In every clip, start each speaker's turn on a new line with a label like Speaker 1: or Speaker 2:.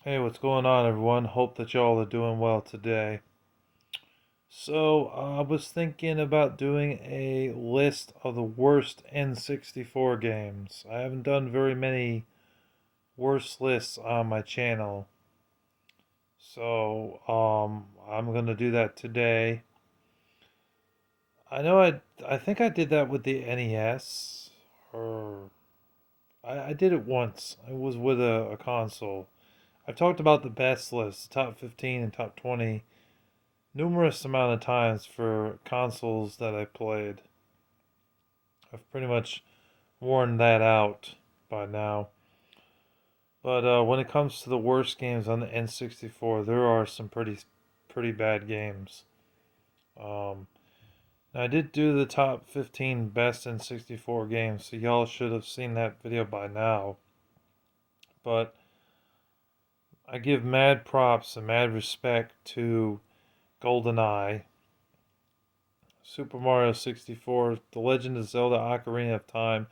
Speaker 1: Hey, what's going on, everyone? Hope that y'all are doing well today. I was thinking about doing a list of the worst N64 games. I haven't done very many worst lists on my channel. I'm gonna do that today. I think I did that with the NES, or I did it once. It was with a console. I've talked about the best list, top 15 and top 20 numerous amount of times for consoles that I played. I've pretty much worn that out by now. But when it comes to the worst games on the N64, there are some pretty bad games. Um, I did do the top 15 best N64 games, so y'all should have seen that video by now. But I give mad props and mad respect to GoldenEye, Super Mario 64, The Legend of Zelda Ocarina of Time.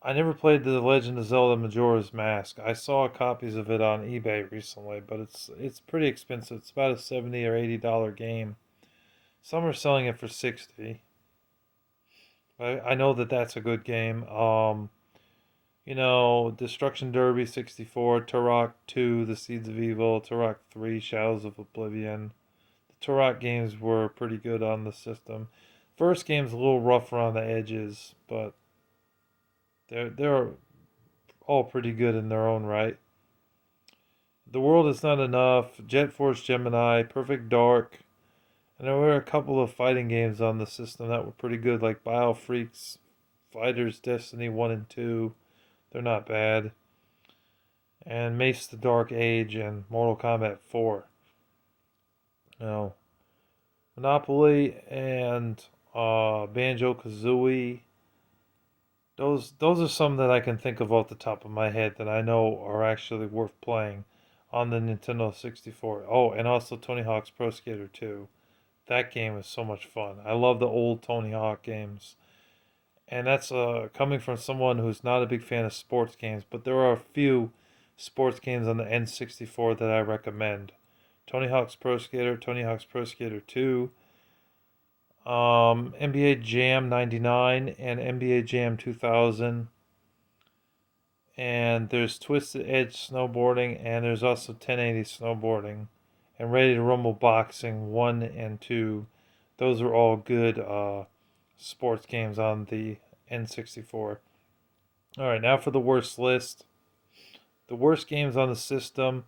Speaker 1: I never played The Legend of Zelda Majora's Mask. I saw copies of it on eBay recently, but it's pretty expensive. It's about a $70 or $80 game. Some are selling it for 60. I know that that's a good game. Destruction Derby 64, Turok 2, The Seeds of Evil, Turok 3, Shadows of Oblivion. The Turok games were pretty good on the system. First game's a little rough around the edges, but they're all pretty good in their own right. The World Is Not Enough, Jet Force Gemini, Perfect Dark, and there were a couple of fighting games on the system that were pretty good, like BioFreaks, Fighters Destiny 1 and 2. They're not bad. And Mace the Dark Age and Mortal Kombat 4. You know, Monopoly and Banjo Kazooie. Those are some that I can think of off the top of my head that I know are actually worth playing on the Nintendo 64. Oh, and also Tony Hawk's Pro Skater 2. That game is so much fun. I love the old Tony Hawk games. And that's coming from someone who's not a big fan of sports games, but there are a few sports games on the N64 that I recommend. Tony Hawk's Pro Skater, Tony Hawk's Pro Skater 2, NBA Jam 99, and NBA Jam 2000. And there's Twisted Edge Snowboarding, and there's also 1080 Snowboarding, and Ready to Rumble Boxing 1 and 2. Those are all good sports games on the N64. Alright, now for the worst list. The worst games on the system.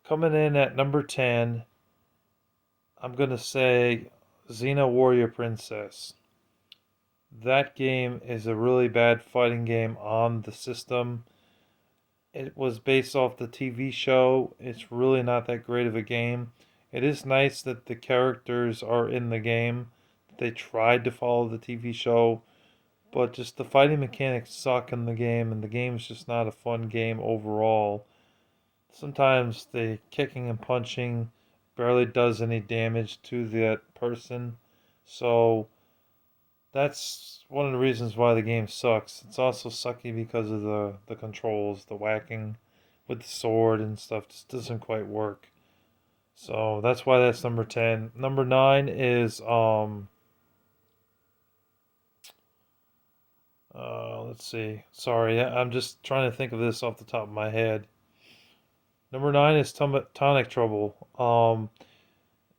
Speaker 1: Coming in at number 10, I'm going to say Xena Warrior Princess. That game is a really bad fighting game on the system. It was based off the TV show. It's really not that great of a game. It is nice that the characters are in the game. They tried to follow the TV show, but just the fighting mechanics suck in the game, and the game's just not a fun game overall. Sometimes the kicking and punching barely does any damage to that person. So that's one of the reasons why the game sucks. It's also sucky because of the controls, the whacking with the sword and stuff just doesn't quite work. So that's why that's number 10. Number 9 is let's see. Sorry, I'm just trying to think of this off the top of my head. Number 9 is Tonic Trouble.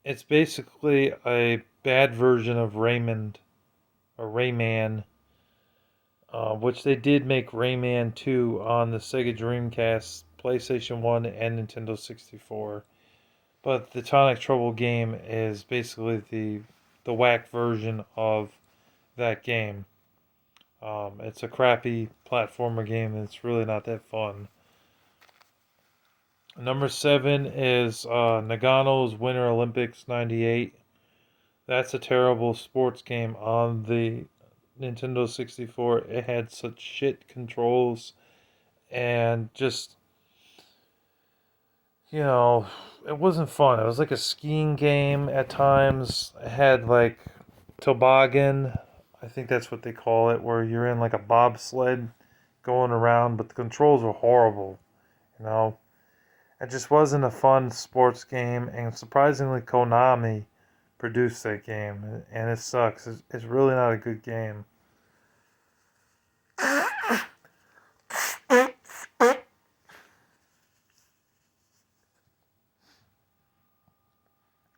Speaker 1: It's basically a bad version of Raymond or Rayman, which they did make Rayman 2 on the Sega Dreamcast, PlayStation 1, and Nintendo 64. But the Tonic Trouble game is basically the whack version of that game. It's a crappy platformer game, and it's really not that fun. Number 7 is Nagano's Winter Olympics 98. That's a terrible sports game on the Nintendo 64. It had such shit controls and just, you know, it wasn't fun. It was like a skiing game at times. It had like toboggan, I think that's what they call it, where you're in like a bobsled going around, but the controls were horrible, you know. It just wasn't a fun sports game, and surprisingly, Konami produced that game, and it sucks. It's really not a good game.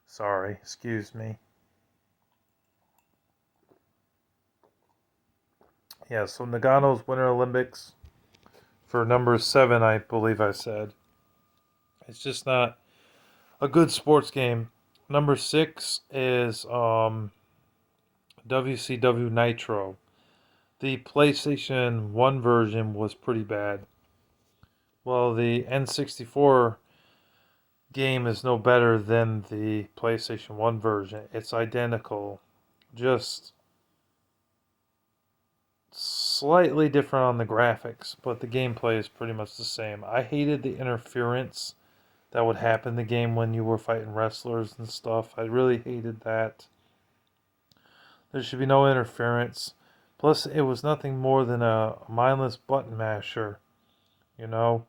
Speaker 1: Sorry, excuse me. Yeah, so Nagano's Winter Olympics for number 7, I believe I said. It's just not a good sports game. Number 6 is WCW Nitro. The PlayStation 1 version was pretty bad. Well, the N64 game is no better than the PlayStation 1 version. It's identical. Just slightly different on the graphics, but the gameplay is pretty much the same. I hated the interference that would happen in the game when you were fighting wrestlers and stuff. I really hated that. There should be no interference. Plus, it was nothing more than a mindless button masher, you know?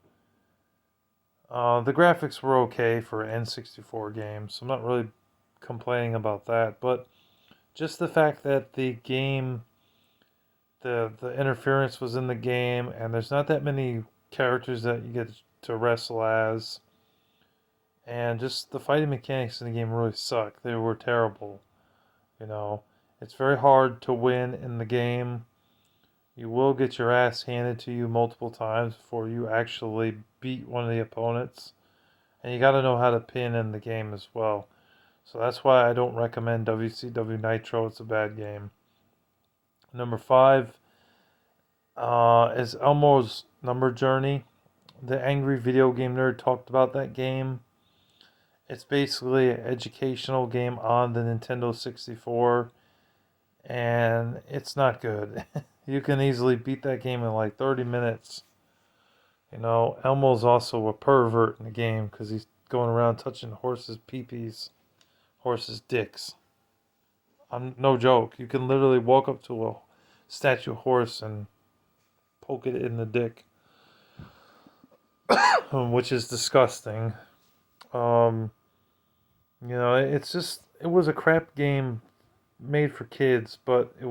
Speaker 1: The graphics were okay for an N64 game, so I'm not really complaining about that. But just the fact that the game, the interference was in the game, and there's not that many characters that you get to wrestle as, and just the fighting mechanics in the game really suck. They were terrible. You know, it's very hard to win in the game. You will get your ass handed to you multiple times before you actually beat one of the opponents. And you got to know how to pin in the game as well. So that's why I don't recommend WCW Nitro. It's a bad game. Number 5 is Elmo's Number Journey. The Angry Video Game Nerd talked about that game. It's basically an educational game on the Nintendo 64, and it's not good. You can easily beat that game in like 30 minutes. You know, Elmo's also a pervert in the game because he's going around touching horses' peepees, horses' dicks. I'm no joke. You can literally walk up to a statue horse and poke it in the dick, which is disgusting. Um, it was a crap game made for kids, but it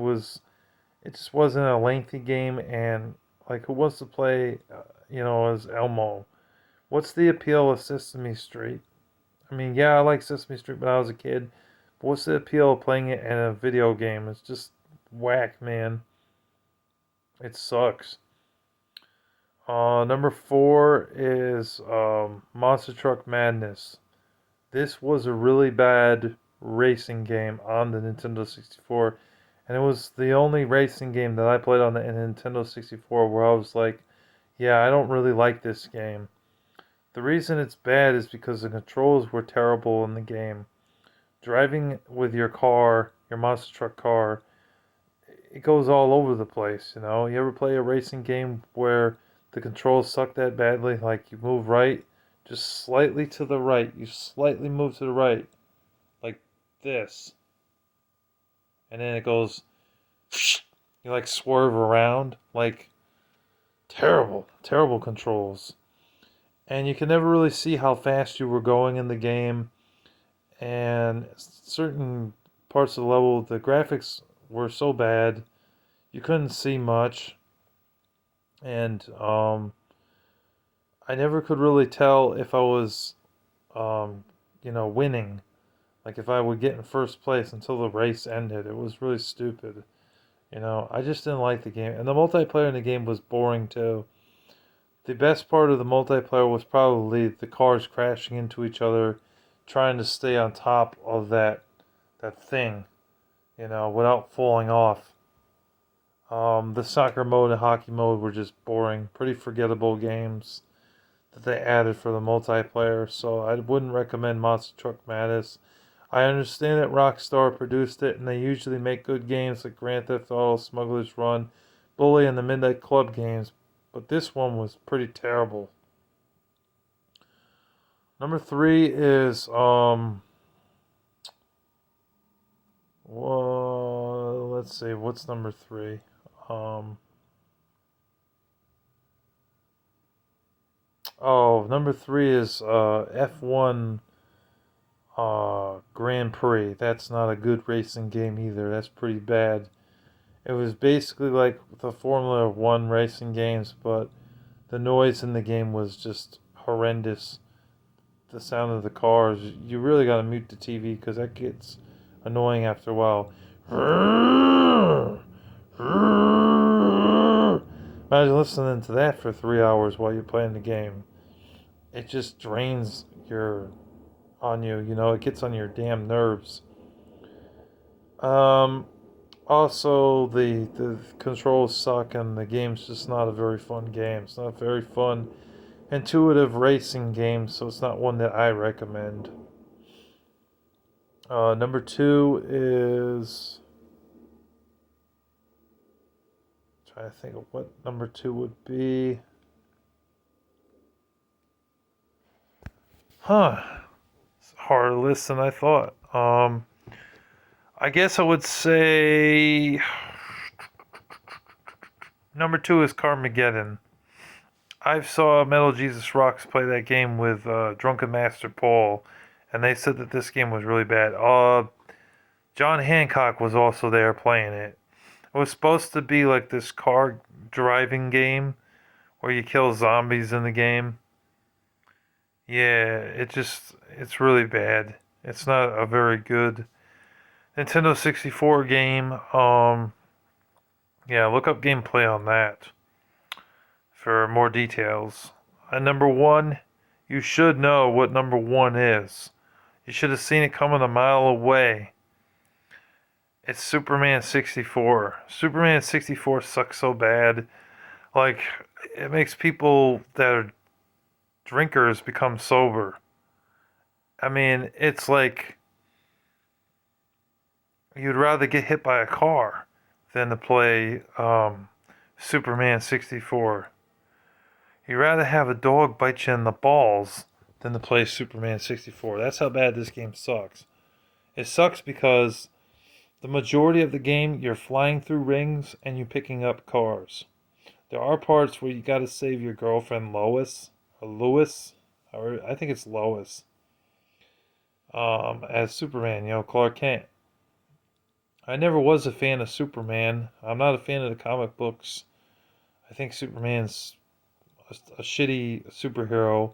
Speaker 1: just wasn't a lengthy game, and like who wants to play, as Elmo? What's the appeal of Sesame Street? I mean, yeah, I like Sesame Street when I was a kid, but what's the appeal of playing it in a video game? It's just whack, man. It sucks. Number 4 is Monster Truck Madness. This was a really bad racing game on the Nintendo 64, and it was the only racing game that I played on the Nintendo 64 where I was like, yeah, I don't really like this game. The reason it's bad is because the controls were terrible in the game. Driving with your car, your monster truck car, it goes all over the place, you know? You ever play a racing game where the controls suck that badly? Like you move right, just slightly to the right. You slightly move to the right, like this. And then it goes, you like swerve around. Like, terrible, terrible controls. And you can never really see how fast you were going in the game. And certain parts of the level, the graphics were so bad, you couldn't see much. And I never could really tell if I was, winning. Like if I would get in first place until the race ended. It was really stupid. I just didn't like the game. And the multiplayer in the game was boring too. The best part of the multiplayer was probably the cars crashing into each other, trying to stay on top of that thing, without falling off. The soccer mode and hockey mode were just boring, pretty forgettable games that they added for the multiplayer, so I wouldn't recommend Monster Truck Madness. I understand that Rockstar produced it, and they usually make good games like Grand Theft Auto, Smuggler's Run, Bully, and the Midnight Club games, but this one was pretty terrible. Number 3 is well, let's see, what's number 3? Um Oh, number three is F1 Grand Prix. That's not a good racing game either. That's pretty bad. It was basically like the Formula One racing games, but the noise in the game was just horrendous. The sound of the cars. You really gotta mute the TV because that gets annoying after a while. Imagine listening to that for 3 hours while you're playing the game. It just drains your on you. You know, it gets on your damn nerves. Um, Also, the controls suck, and the game's just not a very fun game. It's not a very fun, intuitive racing game, so it's not one that I recommend. Number two is trying to think of what number two would be. Huh? It's a harder list than I thought. I guess I would say number two is Carmageddon. I saw Metal Jesus Rocks play that game with Drunken Master Paul, and they said that this game was really bad. John Hancock was also there playing it. It was supposed to be like this car driving game where you kill zombies in the game. Yeah, it's really bad. It's not a very good Nintendo 64 game. Yeah, look up gameplay on that for more details. And number one, you should know what number one is. You should have seen it coming a mile away. It's Superman 64. Superman 64 sucks so bad. Like, it makes people that are drinkers become sober. I mean, it's like you'd rather get hit by a car than to play Superman 64. You'd rather have a dog bite you in the balls than to play Superman 64. That's how bad this game sucks. It sucks because the majority of the game you're flying through rings and you're picking up cars. There are parts where you gotta save your girlfriend Lois or Lewis, or I think it's Lois, as Superman. You know, Clark Kent. I never was a fan of Superman. I'm not a fan of the comic books. I think Superman's a shitty superhero.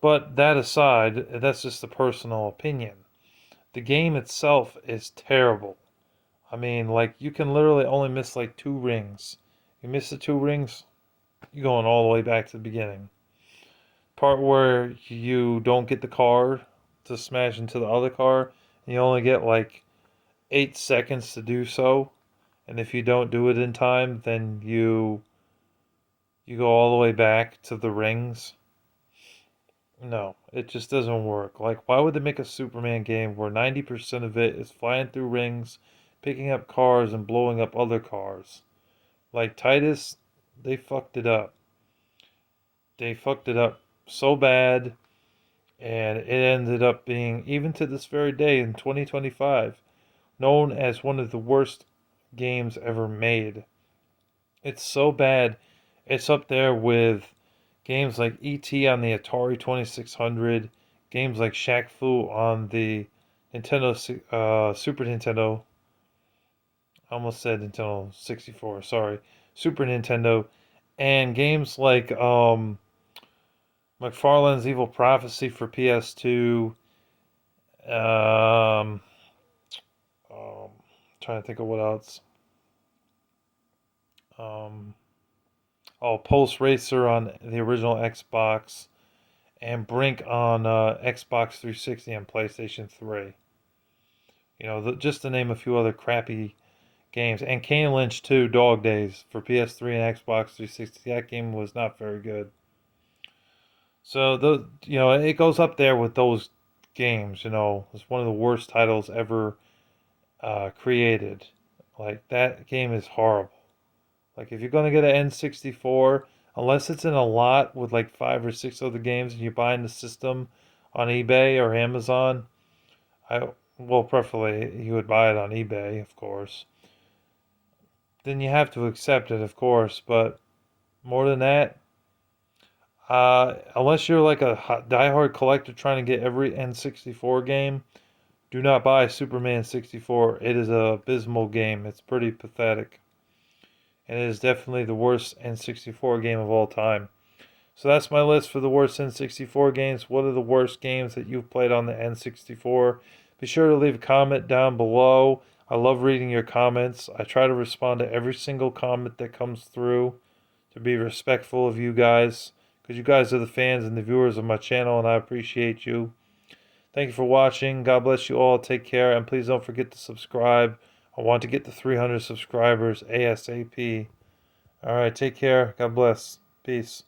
Speaker 1: But that aside, that's just a personal opinion. The game itself is terrible. I mean, like, you can literally only miss like two rings. You miss the two rings, you're going all the way back to the beginning. Part where you don't get the car to smash into the other car, and you only get like 8 seconds to do so. And if you don't do it in time, then you go all the way back to the rings. No, it just doesn't work. Like, why would they make a Superman game where 90% of it is flying through rings, picking up cars, and blowing up other cars? Like, Titus, they fucked it up. They fucked it up so bad, and it ended up being, even to this very day in 2025, known as one of the worst games ever made. It's so bad, it's up there with games like E.T. on the Atari 2600, games like Shaq Fu on the Super Nintendo. I almost said Nintendo 64, sorry. Super Nintendo. And games like McFarlane's Evil Prophecy for PS2. Um, um, Trying to think of what else. Um, Pulse Racer on the original Xbox, and Brink on Xbox 360 and PlayStation 3. You know, just to name a few other crappy games. And Kane Lynch 2 Dog Days for PS3 and Xbox 360. That game was not very good. So, it goes up there with those games. You know, it's one of the worst titles ever created. Like, that game is horrible. Like, if you're going to get an N64, unless it's in a lot with like 5 or 6 other games and you're buying the system on eBay or Amazon, preferably you would buy it on eBay, of course. Then you have to accept it, of course. But more than that, Unless you're like a diehard collector trying to get every N64 game, do not buy Superman 64. It is a abysmal game. It's pretty pathetic. And it is definitely the worst N64 game of all time. So that's my list for the worst N64 games. What are the worst games that you've played on the N64? Be sure to leave a comment down below. I love reading your comments. I try to respond to every single comment that comes through to be respectful of you guys, because you guys are the fans and the viewers of my channel, and I appreciate you. Thank you for watching. God bless you all. Take care, and please don't forget to subscribe. I want to get to 300 subscribers ASAP. All right, take care. God bless. Peace.